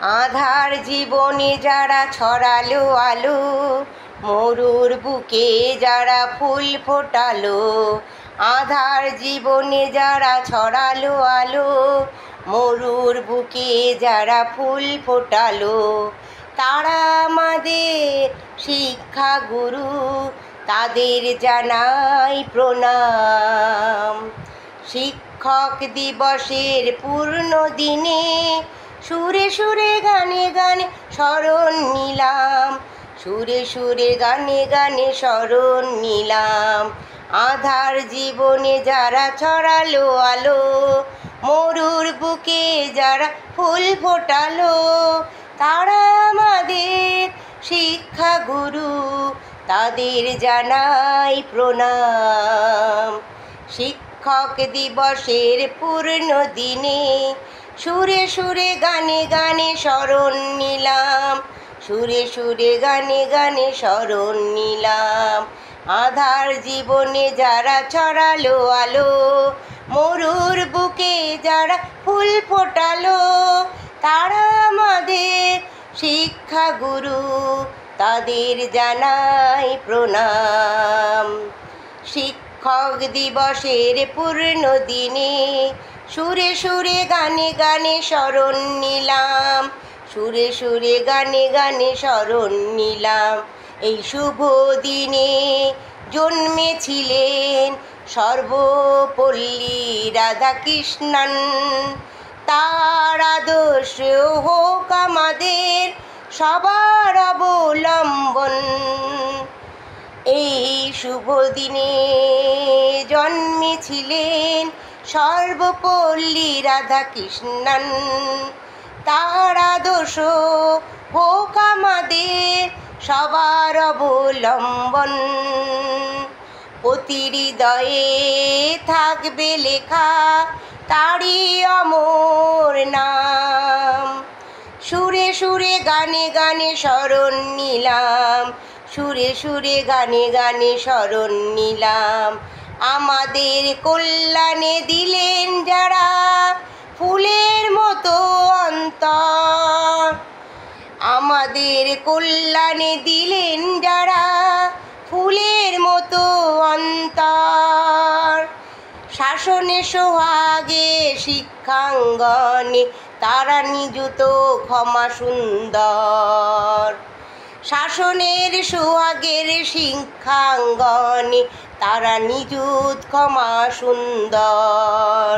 আধার জীবনে যারা ছড়ালো আলো, মরুর বুকে যারা ফুল ফোটালো। আধার জীবনে যারা ছড়ালো আলো, মরুর বুকে যারা ফুল ফোটালো। তারা আমাদের শিক্ষা গুরু, তাদের জানাই প্রণাম। শিক্ষক দিবসের পূর্ণ দিনে সুরে সুরে গানে গানে স্মরণ নিলাম, সুরে সুরে গানে গানে স্মরণ নিলাম। আধার জীবনে যারা ছড়ালো আলো, মরুর বুকে যারা ফুল ফোটালো। তারা আমাদের শিক্ষা গুরু, তাদের জানাই প্রণাম। শিক্ষক দিবসের পূর্ণ দিনে সুরে সুরে গানে গানে স্মরণ নিলাম, সুরে সুরে গানে গানে স্মরণ নিলাম। আধার জীবনে যারা ছড়ালো আলো, মরুর বুকে যারা ফুল ফোটালো। তারা আমাদের শিক্ষা গুরু, তাদের জানাই প্রণাম। শিক্ষক দিবসের পূর্ণ দিনে সুরে সুরে গানে গানে স্মরণ নিলাম, সুরে সুরে গানে গানে স্মরণ নিলাম। এই শুভ দিনে জন্মেছিলেন সর্বপল্লী রাধাকৃষ্ণন। তার আদর্শ হোক আমাদের সবার অবলম্বন। এই শুভ দিনে জন্মেছিলেন সর্বপল্লী রাধাকৃষ্ণন। তার আদর্শ হোক আমাদের সবার অবলম্বন। প্রতি হৃদয়ে থাকবে লেখা তারই অমর নাম। সুরে সুরে গানে গানে স্মরণ নিলাম, সুরে সুরে গানে গানে স্মরণ নিলাম। আমাদের কল্যাণে দিলেন যারা ফুলের মতো অন্তর, আমাদের কল্যাণে দিলেন যারা ফুলের মতো অন্তর। শাসনে সোহাগে শিক্ষাঙ্গনে তারা নিযুত ক্ষমা সুন্দর। শাসনের সোহাগের শিক্ষাঙ্গনে তারা নিযুত ক্ষমা সুন্দর।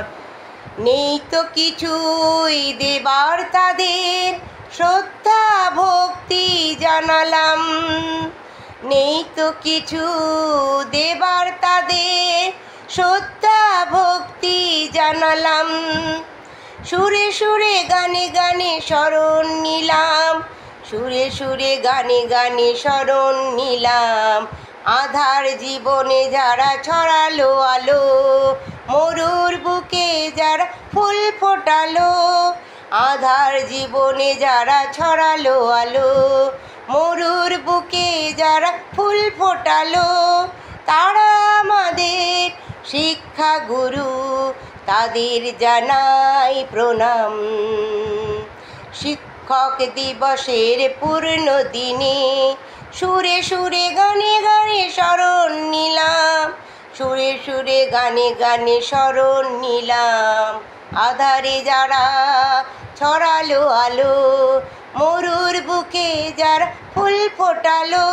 নেই তো কিছুই দেবার তাদের, শ্রদ্ধা ভক্তি জানালাম। নেই তো কিছু দেবার তাদের, শ্রদ্ধা ভক্তি জানালাম। সুরে সুরে গানে গানে স্মরণ নিলাম, সুরে সুরে গানে গানে স্মরণ নিলাম। আধার জীবনে যারা ছড়ালো আলো, মরুর বুকে যারা ফুল ফোটালো। আধার জীবনে যারা ছড়ালো আলো, মরুর বুকে যারা ফুল ফোটালো। তারা আমাদের শিক্ষা গুরু, তাদের জানাই প্রণাম। শিক্ষক দিবসের পূর্ণ দিনে সুরে সুরে গানে গানে স্মরণ নিলাম, সুরে সুরে গানে গানে স্মরণ নিলাম। আধারে যারা ছড়ালো আলো, মরুর বুকে যারা ফুল ফোটালো।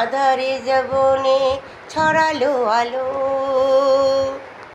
আধারে জীবনে ছড়ালো আলো।